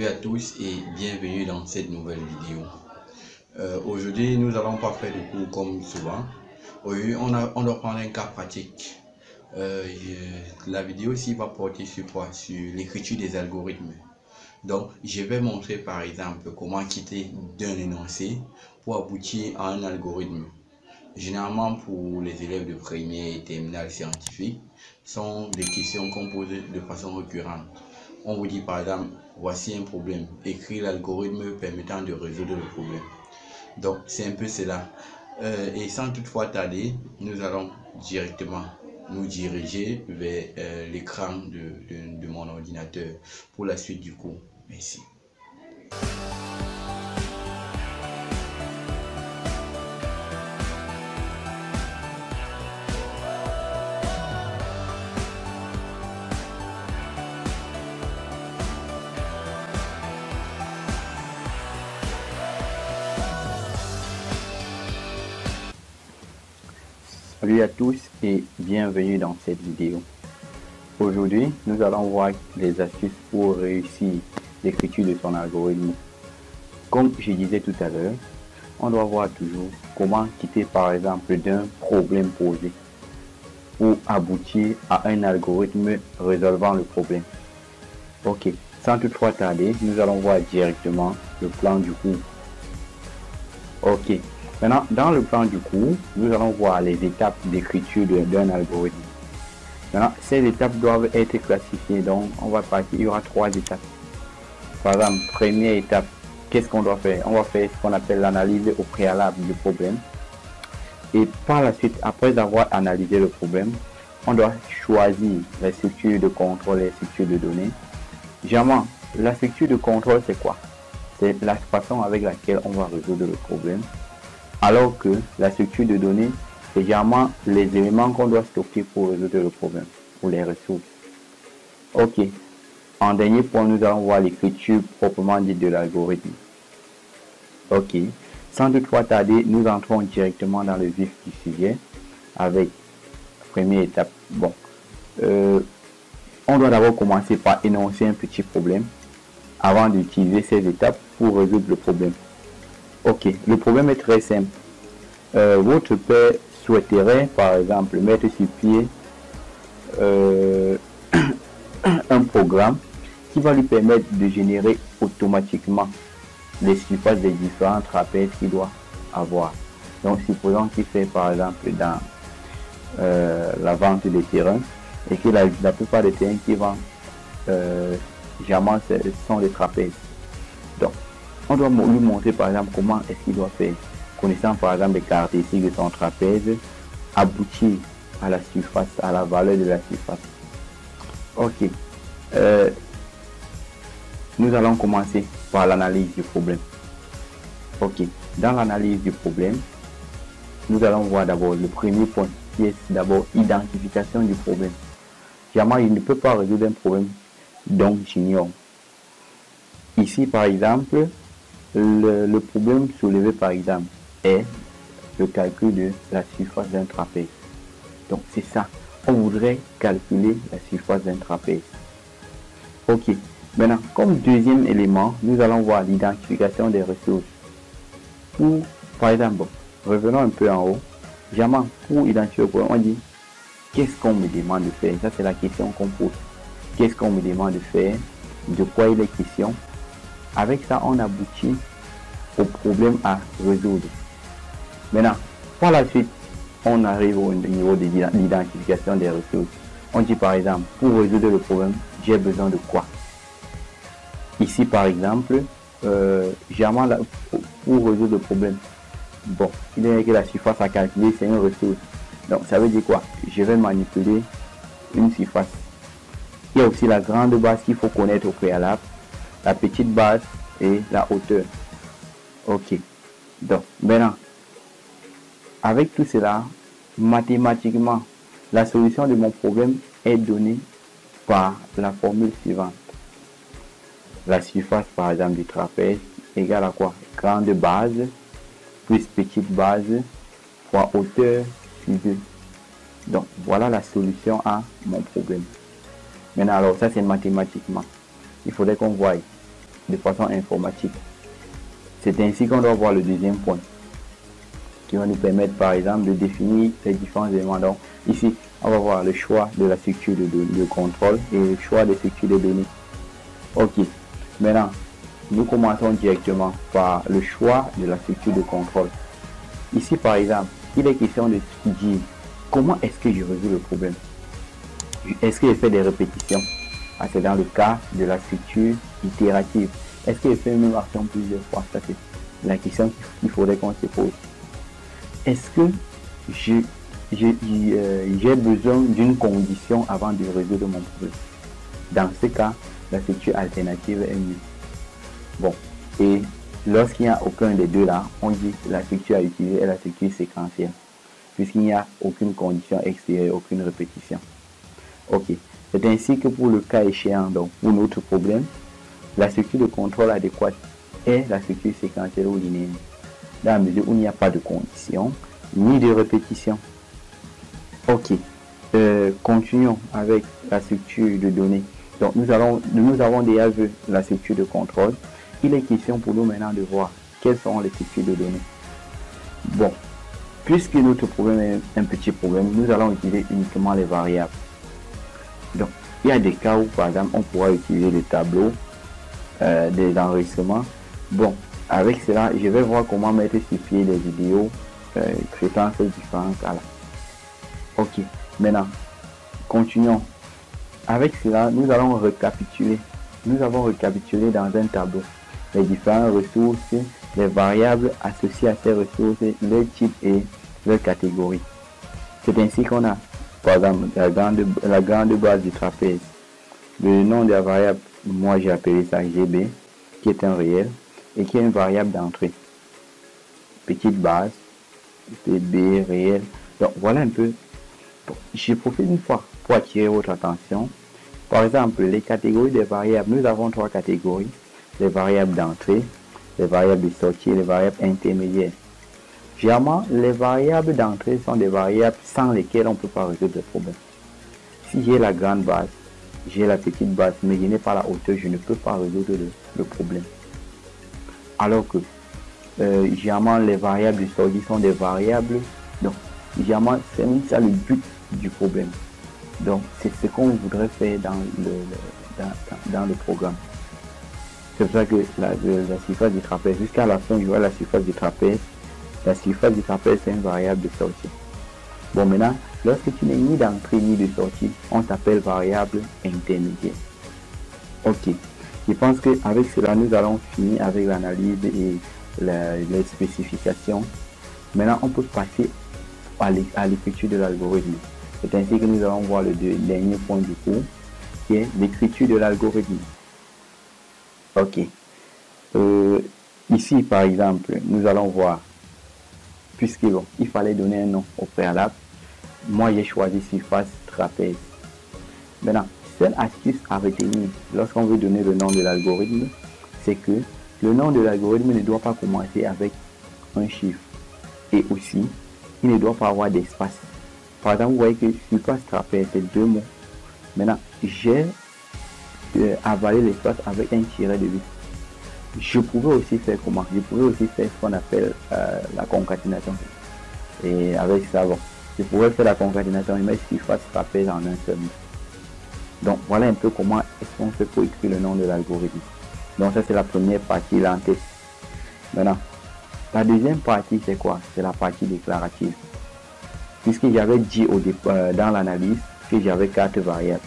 Salut à tous et bienvenue dans cette nouvelle vidéo. Aujourd'hui, nous allons pas faire de cours comme souvent. Aujourd'hui, on doit prendre un cas pratique. La vidéo ici va porter sur quoi? Sur l'écriture des algorithmes. Donc, je vais montrer par exemple comment quitter d'un énoncé pour aboutir à un algorithme. Généralement, pour les élèves de première et terminale scientifique, sont des questions qu'on pose de façon récurrente. On vous dit par exemple, voici un problème, écris l'algorithme permettant de résoudre le problème. Donc, c'est un peu cela. Et sans toutefois tarder, nous allons directement nous diriger vers l'écran de mon ordinateur pour la suite du cours. Merci. Salut à tous et bienvenue dans cette vidéo. Aujourd'hui, nous allons voir les astuces pour réussir l'écriture de son algorithme. Comme je disais tout à l'heure, on doit voir toujours comment quitter par exemple d'un problème posé pour aboutir à un algorithme résolvant le problème. Ok, sans toutefois tarder, nous allons voir directement le plan du cours. Ok. Maintenant, dans le plan du cours, nous allons voir les étapes d'écriture d'un algorithme. Maintenant, ces étapes doivent être classifiées. Donc, on va partir. Il y aura 3 étapes. Par exemple, première étape, qu'est-ce qu'on doit faire? On va faire ce qu'on appelle l'analyse au préalable du problème. Et par la suite, après avoir analysé le problème, on doit choisir la structure de contrôle et la structure de données. Généralement, la structure de contrôle, c'est quoi? C'est la façon avec laquelle on va résoudre le problème. Alors que la structure de données, c'est généralement les éléments qu'on doit stocker pour résoudre le problème, ou les ressources. Ok. En dernier point, nous allons voir l'écriture proprement dite de l'algorithme. Ok. Sans toutefois tarder, nous entrons directement dans le vif du sujet avec la première étape. Bon. On doit d'abord commencer par énoncer un petit problème avant d'utiliser ces étapes pour résoudre le problème. Ok, le problème est très simple. Votre père souhaiterait, par exemple, mettre sur pied un programme qui va lui permettre de générer automatiquement les surfaces des différents trapèzes qu'il doit avoir. Donc, supposons qu'il fait, par exemple, dans la vente des terrains et que la plupart des terrains qui vendent, généralement, sont des trapèzes. Donc, on doit lui montrer par exemple comment est-ce qu'il doit faire, connaissant par exemple les caractéristiques de son trapèze, aboutir à la surface, à la valeur de la surface. Ok, nous allons commencer par l'analyse du problème. Ok, dans l'analyse du problème, nous allons voir d'abord le premier point qui est d'abord identification du problème. Généralement, il ne peut pas résoudre un problème dont j'ignore. Ici par exemple, le problème soulevé par exemple est le calcul de la surface d'un trapèze. Donc c'est ça, on voudrait calculer la surface d'un trapèze. Ok, maintenant comme deuxième élément, nous allons voir l'identification des ressources. Par exemple, bon, revenons un peu en haut. Généralement, pour identifier le problème, on dit qu'est-ce qu'on me demande de faire? Ça c'est la question qu'on pose. Qu'est-ce qu'on me demande de faire? De quoi il est question? Avec ça, on aboutit au problème à résoudre. Maintenant, par la suite, on arrive au niveau de l'identification des ressources. On dit par exemple, pour résoudre le problème, j'ai besoin de quoi? Ici par exemple, généralement, pour résoudre le problème, bon, il est que la surface à calculer, c'est une ressource. Donc, ça veut dire quoi? Je vais manipuler une surface. Il y a aussi la grande base qu'il faut connaître au préalable, la petite base et la hauteur. Ok, donc maintenant avec tout cela, mathématiquement la solution de mon problème est donnée par la formule suivante. La surface par exemple du trapèze égale à quoi? Grande base plus petite base fois hauteur sur 2. Donc voilà la solution à mon problème. Maintenant alors ça c'est mathématiquement. Il faudrait qu'on voie de façon informatique. C'est ainsi qu'on doit voir le deuxième point, qui va nous permettre par exemple de définir les différents éléments. Donc ici, on va voir le choix de la structure de contrôle et le choix des structures de données. Ok, maintenant, nous commençons directement par le choix de la structure de contrôle. Ici, par exemple, il est question de dire comment est-ce que je résous le problème. Est-ce que je fais des répétitions? C'est dans le cas de la structure itérative. Est-ce que je fais une même action plusieurs fois? Ça, c'est la question qu'il faudrait qu'on se pose. Est-ce que j'ai besoin d'une condition avant de résoudre mon problème? Dans ce cas, la structure alternative est mieux. Bon, et lorsqu'il n'y a aucun des deux là, on dit que la structure à utiliser est la structure séquentielle, puisqu'il n'y a aucune condition extérieure, aucune répétition. Ok, c'est ainsi que pour le cas échéant, donc pour notre problème, la structure de contrôle adéquate est la structure séquentielle ou linéaire, dans la mesure où il n'y a pas de condition ni de répétition. Ok, continuons avec la structure de données. Donc nous avons déjà vu la structure de contrôle. Il est question pour nous maintenant de voir quelles seront les structures de données. Bon, puisque notre problème est un petit problème, nous allons utiliser uniquement les variables. Donc, il y a des cas où, par exemple, on pourra utiliser des tableaux, des enregistrements. Bon, avec cela, je vais voir comment mettre sur pied des vidéos traitant ces différents cas-là. Ok, maintenant, continuons. Avec cela, nous allons récapituler. Nous avons récapitulé dans un tableau les différentes ressources, les variables associées à ces ressources, leur type et leur catégorie. C'est ainsi qu'on a, par exemple, la grande base du trapèze. Le nom de la variable, moi j'ai appelé ça GB, qui est un réel et qui est une variable d'entrée. Petite base, B réel. Donc voilà un peu. Je profite une fois pour attirer votre attention. Par exemple, les catégories des variables, nous avons trois catégories. Les variables d'entrée, les variables de sortie et les variables intermédiaires. Généralement, les variables d'entrée sont des variables sans lesquelles on ne peut pas résoudre le problème. Si j'ai la grande base, j'ai la petite base, mais je n'ai pas la hauteur, je ne peux pas résoudre le problème. Alors que, généralement, les variables de sortie sont des variables, donc, généralement, c'est ça le but du problème. Donc, c'est ce qu'on voudrait faire dans le programme. C'est pour ça que la surface du trapèze, jusqu'à la fin, je vois la surface du trapèze. La surface du trapèze, c'est une variable de sortie. Bon, maintenant, lorsque tu n'es ni d'entrée ni de sortie, on t'appelle variable intermédiaire. Ok. Je pense qu'avec cela, nous allons finir avec l'analyse et les spécifications. Maintenant, on peut passer à l'écriture de l'algorithme. C'est ainsi que nous allons voir le dernier point du cours, qui est l'écriture de l'algorithme. Ok. Ici, par exemple, nous allons voir, puisque bon, il fallait donner un nom au préalable, moi j'ai choisi surface trapèze. Maintenant, seule astuce à retenir lorsqu'on veut donner le nom de l'algorithme, c'est que le nom de l'algorithme ne doit pas commencer avec un chiffre. Et aussi, il ne doit pas avoir d'espace. Par exemple, vous voyez que surface trapèze, c'est deux mots. Maintenant, j'ai avalé l'espace avec un tiret de 8. Je pouvais aussi faire comment? Je pouvais aussi faire ce qu'on appelle la concaténation. Et avec ça, bon, je pouvais faire la concaténation et mettre surface trapèze en un seul mot. Donc, voilà un peu comment est-ce qu'on fait pour écrire le nom de l'algorithme. Donc, ça, c'est la première partie, l'entête. Maintenant, la deuxième partie, c'est quoi? C'est la partie déclarative. Puisque j'avais dit au départ, dans l'analyse, que j'avais 4 variables.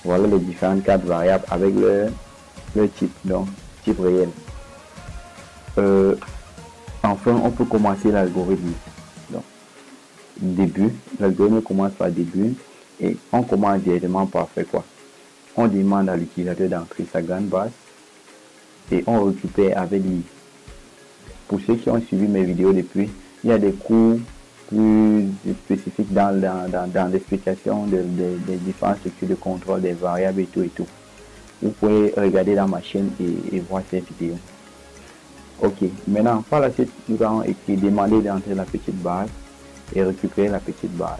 Voilà les différentes 4 variables avec leur type, donc type réel. Enfin, on peut commencer l'algorithme. Donc, début, l'algorithme commence par début et on commence directement par faire quoi? On demande à l'utilisateur d'entrer sa grande base et on récupère avec lui. Pour ceux qui ont suivi mes vidéos depuis, il y a des cours plus spécifiques dans l'explication des différentes structures de contrôle des variables et tout. Vous pouvez regarder dans ma chaîne et voir ces vidéos. Ok, maintenant par la suite, nous allons demander d'entrer la petite base et récupérer la petite base.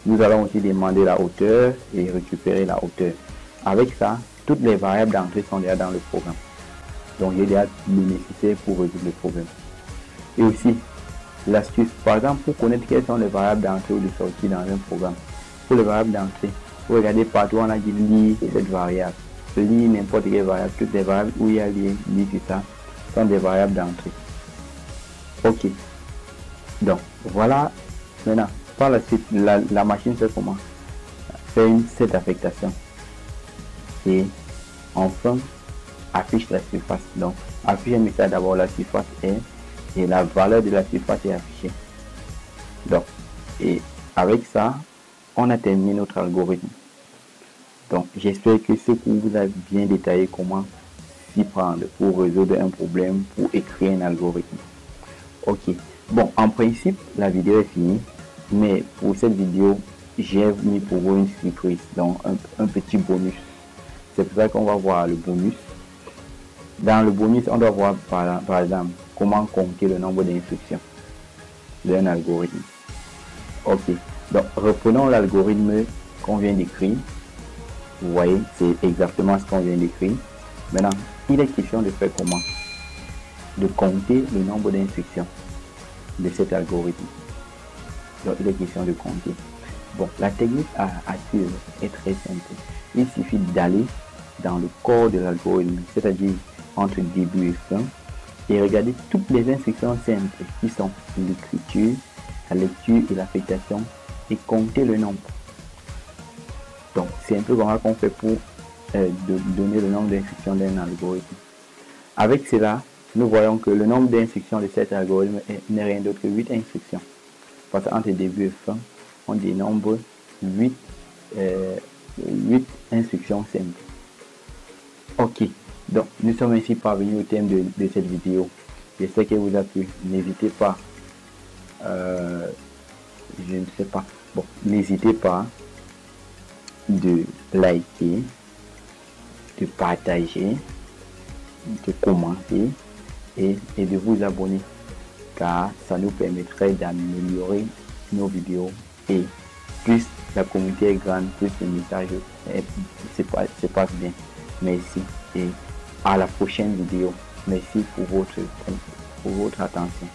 Nous allons aussi demander la hauteur et récupérer la hauteur. Avec ça, toutes les variables d'entrée sont déjà dans le programme. Donc, j'ai déjà le nécessaire pour résoudre le problème. Et aussi, l'astuce, par exemple, pour connaître quelles sont les variables d'entrée ou de sortie dans un programme. Pour les variables d'entrée, vous regardez partout, on a dit lire cette variable. Lire n'importe quelle variable, toutes les variables où il y a lire sur ça, sont des variables d'entrée. Ok. Donc, voilà. Maintenant, par la suite, la machine fait comment? Fait cette affectation. Et enfin, affiche la surface. Donc, affiche un message d'abord, la surface est, et la valeur de la surface est affichée. Donc, et avec ça, on a terminé notre algorithme. Donc, j'espère que ce cours vous a bien détaillé comment s'y prendre pour résoudre un problème, pour écrire un algorithme. Ok. Bon, en principe, la vidéo est finie, mais pour cette vidéo, j'ai mis pour vous une surprise, donc un petit bonus. C'est pour ça qu'on va voir le bonus. Dans le bonus, on doit voir par exemple comment compter le nombre d'instructions d'un algorithme. Ok, donc reprenons l'algorithme qu'on vient d'écrire. Vous voyez, c'est exactement ce qu'on vient d'écrire. Maintenant, il est question de faire comment? De compter le nombre d'instructions de cet algorithme. Donc, il est question de compter. Bon, la technique à suivre est très simple. Il suffit d'aller dans le corps de l'algorithme, c'est-à-dire entre début et fin, et regarder toutes les instructions simples qui sont l'écriture, la lecture et l'affectation, et compter le nombre. Donc, c'est un peu comme ça qu'on fait pour donner le nombre d'instructions d'un algorithme. Avec cela, nous voyons que le nombre d'instructions de cet algorithme n'est rien d'autre que 8 instructions. Parce qu'entre début et fin, on dénombre 8 instructions simples. Ok, donc nous sommes ainsi parvenus au thème de cette vidéo. J'espère qu'elle vous a plu. N'hésitez pas, je ne sais pas, bon, n'hésitez pas de liker, de partager, de commenter et de vous abonner, car ça nous permettrait d'améliorer nos vidéos, et plus la communauté est grande, plus le message se passe bien. Merci et à la prochaine vidéo. Merci pour votre attention.